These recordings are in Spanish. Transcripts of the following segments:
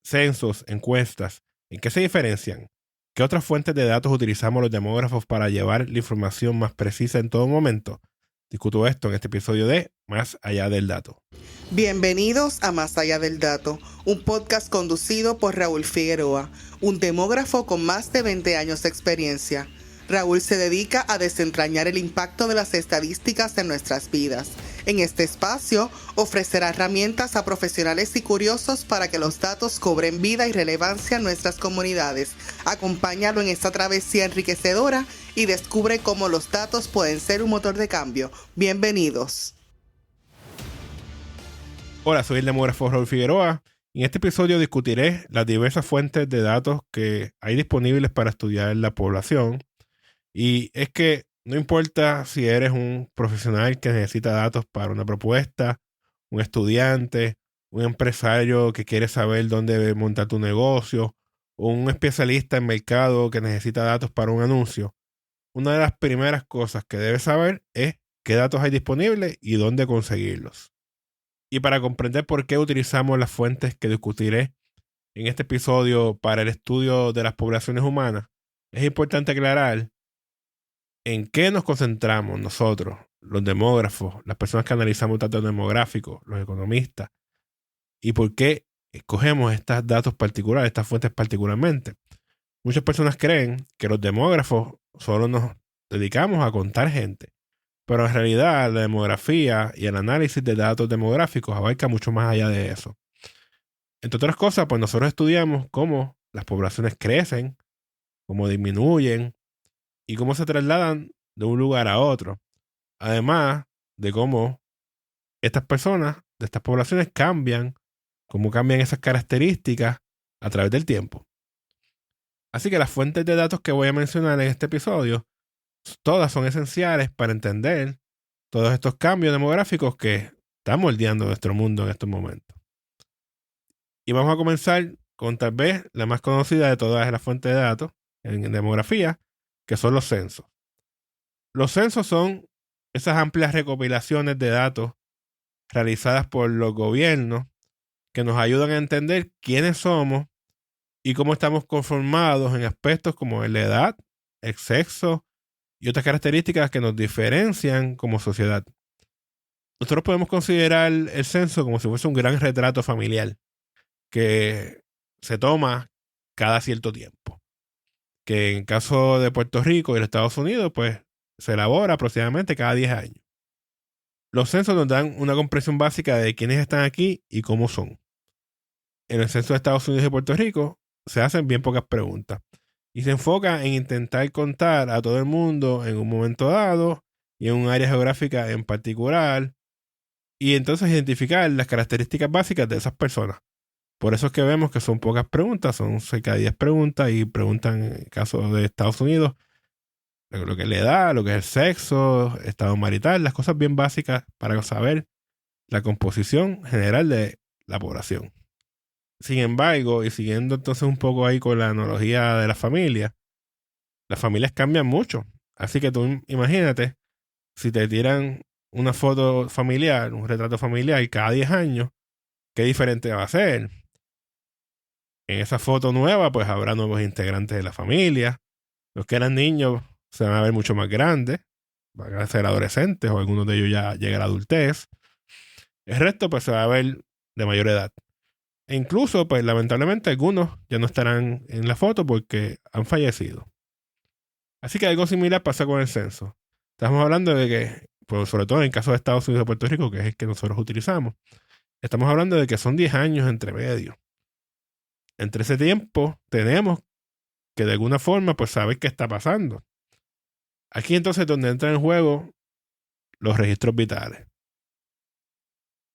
censos, encuestas, ¿en qué se diferencian? ¿Qué otras fuentes de datos utilizamos los demógrafos para llevar la información más precisa en todo momento? Discuto esto en este episodio de Más Allá del Dato. Bienvenidos a Más Allá del Dato, un podcast conducido por Raúl Figueroa, un demógrafo con más de 20 años de experiencia. Raúl se dedica a desentrañar el impacto de las estadísticas en nuestras vidas. En este espacio ofrecerá herramientas a profesionales y curiosos para que los datos cobren vida y relevancia en nuestras comunidades. Acompáñalo en esta travesía enriquecedora y descubre cómo los datos pueden ser un motor de cambio. Bienvenidos. Hola, soy el demógrafo Raúl Figueroa. En este episodio discutiré las diversas fuentes de datos que hay disponibles para estudiar la población. Y es que no importa si eres un profesional que necesita datos para una propuesta, un estudiante, un empresario que quiere saber dónde montar tu negocio, o un especialista en mercado que necesita datos para un anuncio. Una de las primeras cosas que debes saber es qué datos hay disponibles y dónde conseguirlos. Y para comprender por qué utilizamos las fuentes que discutiré en este episodio para el estudio de las poblaciones humanas, es importante aclarar en qué nos concentramos nosotros, los demógrafos, las personas que analizamos datos demográficos, los economistas, y por qué escogemos estos datos particulares, estas fuentes particularmente. Muchas personas creen que los demógrafos solo nos dedicamos a contar gente, pero en realidad la demografía y el análisis de datos demográficos abarca mucho más allá de eso. Entre otras cosas, pues nosotros estudiamos cómo las poblaciones crecen, cómo disminuyen y cómo se trasladan de un lugar a otro. Además de cómo estas personas de estas poblaciones cambian, cómo cambian esas características a través del tiempo. Así que las fuentes de datos que voy a mencionar en este episodio, todas son esenciales para entender todos estos cambios demográficos que están moldeando nuestro mundo en estos momentos. Y vamos a comenzar con tal vez la más conocida de todas las fuentes de datos en demografía, que son los censos. Los censos son esas amplias recopilaciones de datos realizadas por los gobiernos que nos ayudan a entender quiénes somos y cómo estamos conformados en aspectos como la edad, el sexo y otras características que nos diferencian como sociedad. Nosotros podemos considerar el censo como si fuese un gran retrato familiar que se toma cada cierto tiempo. Que en caso de Puerto Rico y los Estados Unidos, pues se elabora aproximadamente cada 10 años. Los censos nos dan una comprensión básica de quiénes están aquí y cómo son. En el censo de Estados Unidos y Puerto Rico se hacen bien pocas preguntas y se enfoca en intentar contar a todo el mundo en un momento dado y en un área geográfica en particular y entonces identificar las características básicas de esas personas. Por eso es que vemos que son pocas preguntas, son cerca de 10 preguntas y preguntan en el caso de Estados Unidos lo que es la edad, lo que es el sexo, estado marital, las cosas bien básicas para saber la composición general de la población. Sin embargo, y siguiendo entonces un poco ahí con la analogía de las familias cambian mucho. Así que tú imagínate, si te tiran una foto familiar, un retrato familiar cada 10 años, qué diferente va a ser. En esa foto nueva, pues habrá nuevos integrantes de la familia. Los que eran niños se van a ver mucho más grandes, van a ser adolescentes o algunos de ellos ya llegan a la adultez. El resto, pues se va a ver de mayor edad. E incluso, pues lamentablemente algunos ya no estarán en la foto porque han fallecido. Así que algo similar pasa con el censo. Estamos hablando de que, pues, sobre todo en el caso de Estados Unidos y Puerto Rico, que es el que nosotros utilizamos, estamos hablando de que son 10 años entre medio. Entre ese tiempo tenemos que de alguna forma pues saber qué está pasando. Aquí entonces es donde entran en juego los registros vitales,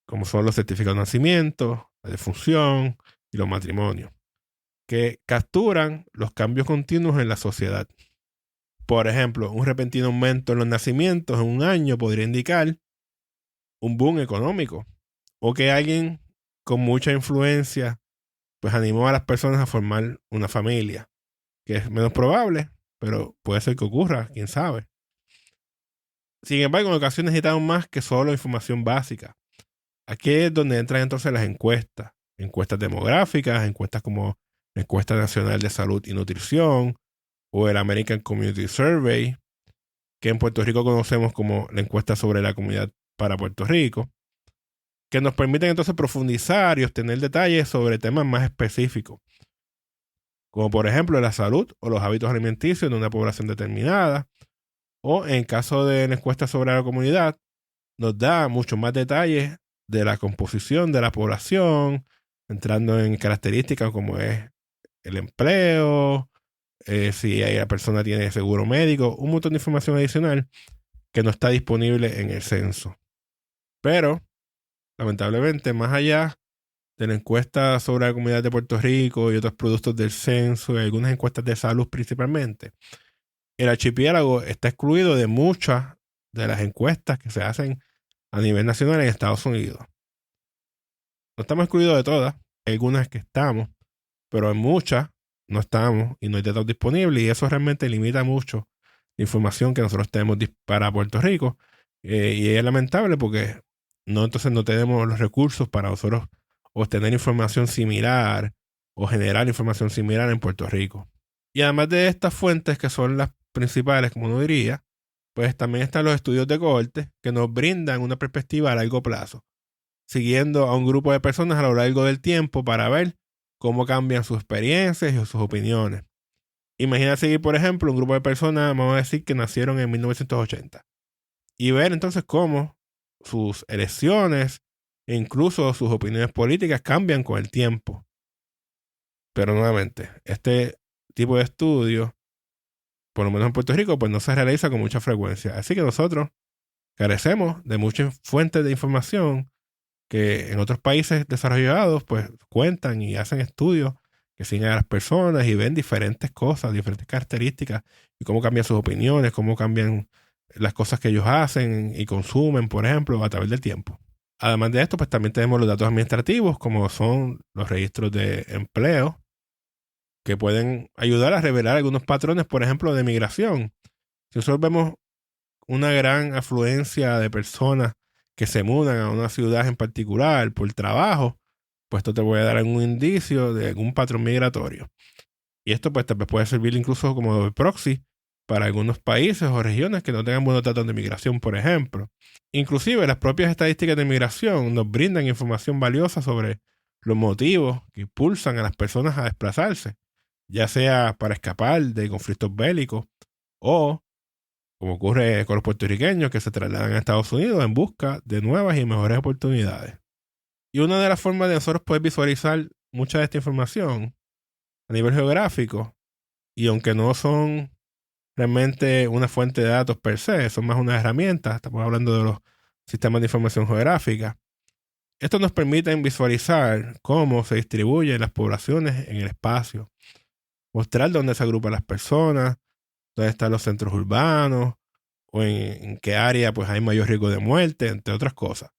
como son los certificados de nacimiento, la defunción y los matrimonios, que capturan los cambios continuos en la sociedad. Por ejemplo, un repentino aumento en los nacimientos en un año podría indicar un boom económico, o que alguien con mucha influencia pues animó a las personas a formar una familia, que es menos probable, pero puede ser que ocurra, quién sabe. Sin embargo, en ocasiones necesitamos más que solo información básica. Aquí es donde entran entonces las encuestas, encuestas demográficas, encuestas como la Encuesta Nacional de Salud y Nutrición o el American Community Survey, que en Puerto Rico conocemos como la encuesta sobre la comunidad para Puerto Rico, que nos permiten entonces profundizar y obtener detalles sobre temas más específicos, como por ejemplo la salud o los hábitos alimenticios de una población determinada, o en caso de la encuesta sobre la comunidad, nos da mucho más detalles de la composición de la población, entrando en características como es el empleo, si la persona tiene seguro médico, un montón de información adicional que no está disponible en el censo. Pero, lamentablemente, más allá de la encuesta sobre la comunidad de Puerto Rico y otros productos del censo y algunas encuestas de salud principalmente, el archipiélago está excluido de muchas de las encuestas que se hacen a nivel nacional en Estados Unidos. No estamos excluidos de todas, hay algunas que estamos, pero en muchas no estamos y no hay datos disponibles, y eso realmente limita mucho la información que nosotros tenemos para Puerto Rico, y es lamentable porque entonces no tenemos los recursos para nosotros obtener información similar o generar información similar en Puerto Rico. Y además de estas fuentes que son las principales, como uno diría, pues también están los estudios de cohorte que nos brindan una perspectiva a largo plazo, siguiendo a un grupo de personas a lo largo del tiempo para ver cómo cambian sus experiencias y sus opiniones. Imagina seguir, por ejemplo, un grupo de personas, vamos a decir, que nacieron en 1980, y ver entonces cómo sus elecciones e incluso sus opiniones políticas cambian con el tiempo. Pero nuevamente, este tipo de estudio, por lo menos en Puerto Rico, pues no se realiza con mucha frecuencia. Así que nosotros carecemos de muchas fuentes de información que en otros países desarrollados pues cuentan y hacen estudios que siguen a las personas y ven diferentes cosas, diferentes características y cómo cambian sus opiniones, cómo cambian las cosas que ellos hacen y consumen, por ejemplo, a través del tiempo. Además de esto, pues también tenemos los datos administrativos, como son los registros de empleo, que pueden ayudar a revelar algunos patrones, por ejemplo, de migración. Si nosotros vemos una gran afluencia de personas que se mudan a una ciudad en particular por trabajo, pues esto te voy a dar algún indicio de algún patrón migratorio. Y esto pues tal vez puede servir incluso como proxy para algunos países o regiones que no tengan buenos datos de migración, por ejemplo. Inclusive las propias estadísticas de migración nos brindan información valiosa sobre los motivos que impulsan a las personas a desplazarse, ya sea para escapar de conflictos bélicos o, como ocurre con los puertorriqueños que se trasladan a Estados Unidos en busca de nuevas y mejores oportunidades. Y una de las formas de nosotros poder visualizar mucha de esta información a nivel geográfico, y aunque no son realmente una fuente de datos per se, son más una herramienta, estamos hablando de los sistemas de información geográfica, esto nos permite visualizar cómo se distribuyen las poblaciones en el espacio, mostrar dónde se agrupan las personas, dónde están los centros urbanos, o en qué área pues hay mayor riesgo de muerte, entre otras cosas.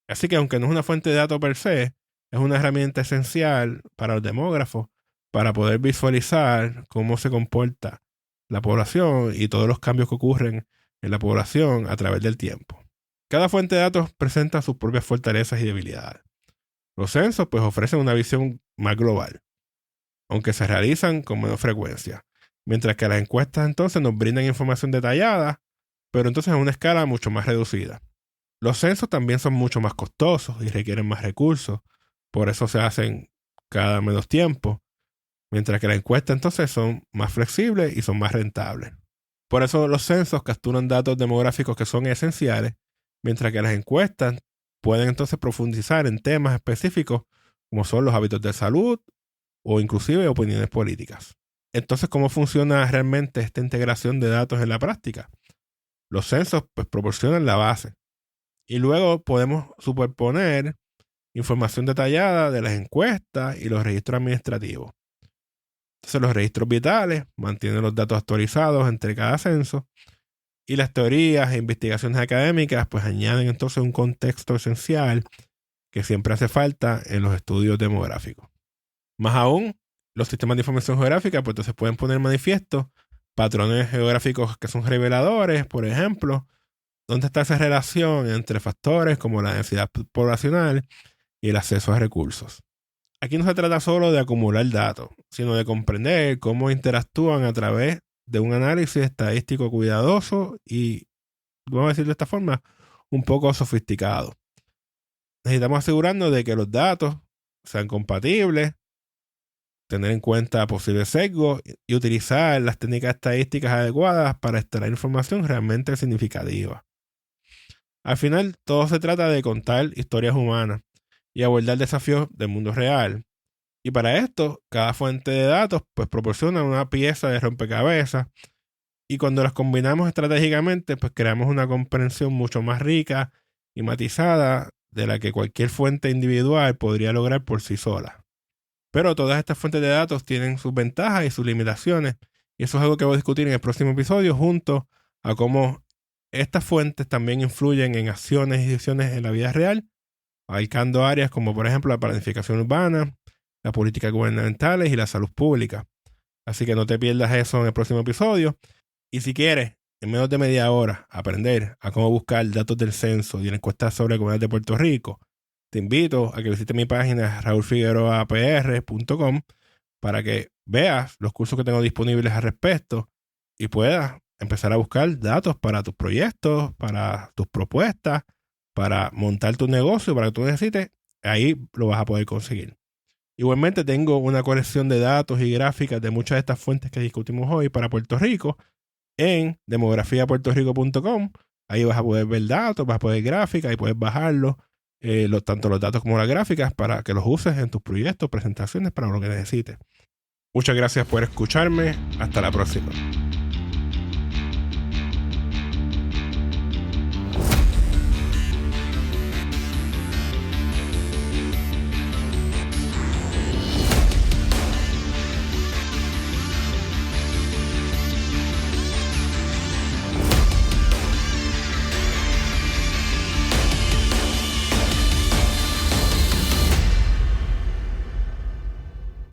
Así que aunque no es una fuente de datos per se, es una herramienta esencial para los demógrafos para poder visualizar cómo se comporta la población y todos los cambios que ocurren en la población a través del tiempo. Cada fuente de datos presenta sus propias fortalezas y debilidades. Los censos pues ofrecen una visión más global, aunque se realizan con menos frecuencia, mientras que las encuestas entonces nos brindan información detallada, pero entonces a una escala mucho más reducida. Los censos también son mucho más costosos y requieren más recursos, por eso se hacen cada menos tiempo, mientras que las encuestas entonces son más flexibles y son más rentables. Por eso los censos capturan datos demográficos que son esenciales, mientras que las encuestas pueden entonces profundizar en temas específicos como son los hábitos de salud o inclusive opiniones políticas. Entonces, ¿cómo funciona realmente esta integración de datos en la práctica? Los censos pues proporcionan la base y luego podemos superponer información detallada de las encuestas y los registros administrativos. Entonces los registros vitales mantienen los datos actualizados entre cada censo y las teorías e investigaciones académicas pues añaden entonces un contexto esencial que siempre hace falta en los estudios demográficos. Más aún, los sistemas de información geográfica pues entonces pueden poner en manifiesto patrones geográficos que son reveladores, por ejemplo, dónde está esa relación entre factores como la densidad poblacional y el acceso a recursos. aquí no se trata solo de acumular datos, sino de comprender cómo interactúan a través de un análisis estadístico cuidadoso y, vamos a decir de esta forma, un poco sofisticado. Necesitamos asegurarnos de que los datos sean compatibles, tener en cuenta posibles sesgos y utilizar las técnicas estadísticas adecuadas para extraer información realmente significativa. Al final, todo se trata de contar historias humanas y abordar desafíos del mundo real. Y para esto, cada fuente de datos pues proporciona una pieza de rompecabezas y cuando las combinamos estratégicamente pues creamos una comprensión mucho más rica y matizada de la que cualquier fuente individual podría lograr por sí sola. Pero todas estas fuentes de datos tienen sus ventajas y sus limitaciones y eso es algo que voy a discutir en el próximo episodio junto a cómo estas fuentes también influyen en acciones y decisiones en la vida real, abarcando áreas como por ejemplo la planificación urbana, las políticas gubernamentales y la salud pública. Así que no te pierdas eso en el próximo episodio. Y si quieres, en menos de media hora, aprender a cómo buscar datos del censo y la encuesta sobre comunidades de Puerto Rico, te invito a que visites mi página raulfigueroapr.com para que veas los cursos que tengo disponibles al respecto y puedas empezar a buscar datos para tus proyectos, para tus propuestas, para montar tu negocio, para que tú necesites. Ahí lo vas a poder conseguir. Igualmente tengo una colección de datos y gráficas de muchas de estas fuentes que discutimos hoy para Puerto Rico en demografiapuertorico.com. Ahí vas a poder ver datos, vas a poder gráficas y puedes bajarlos, tanto los datos como las gráficas para que los uses en tus proyectos, presentaciones, para lo que necesites. Muchas gracias por escucharme. Hasta la próxima.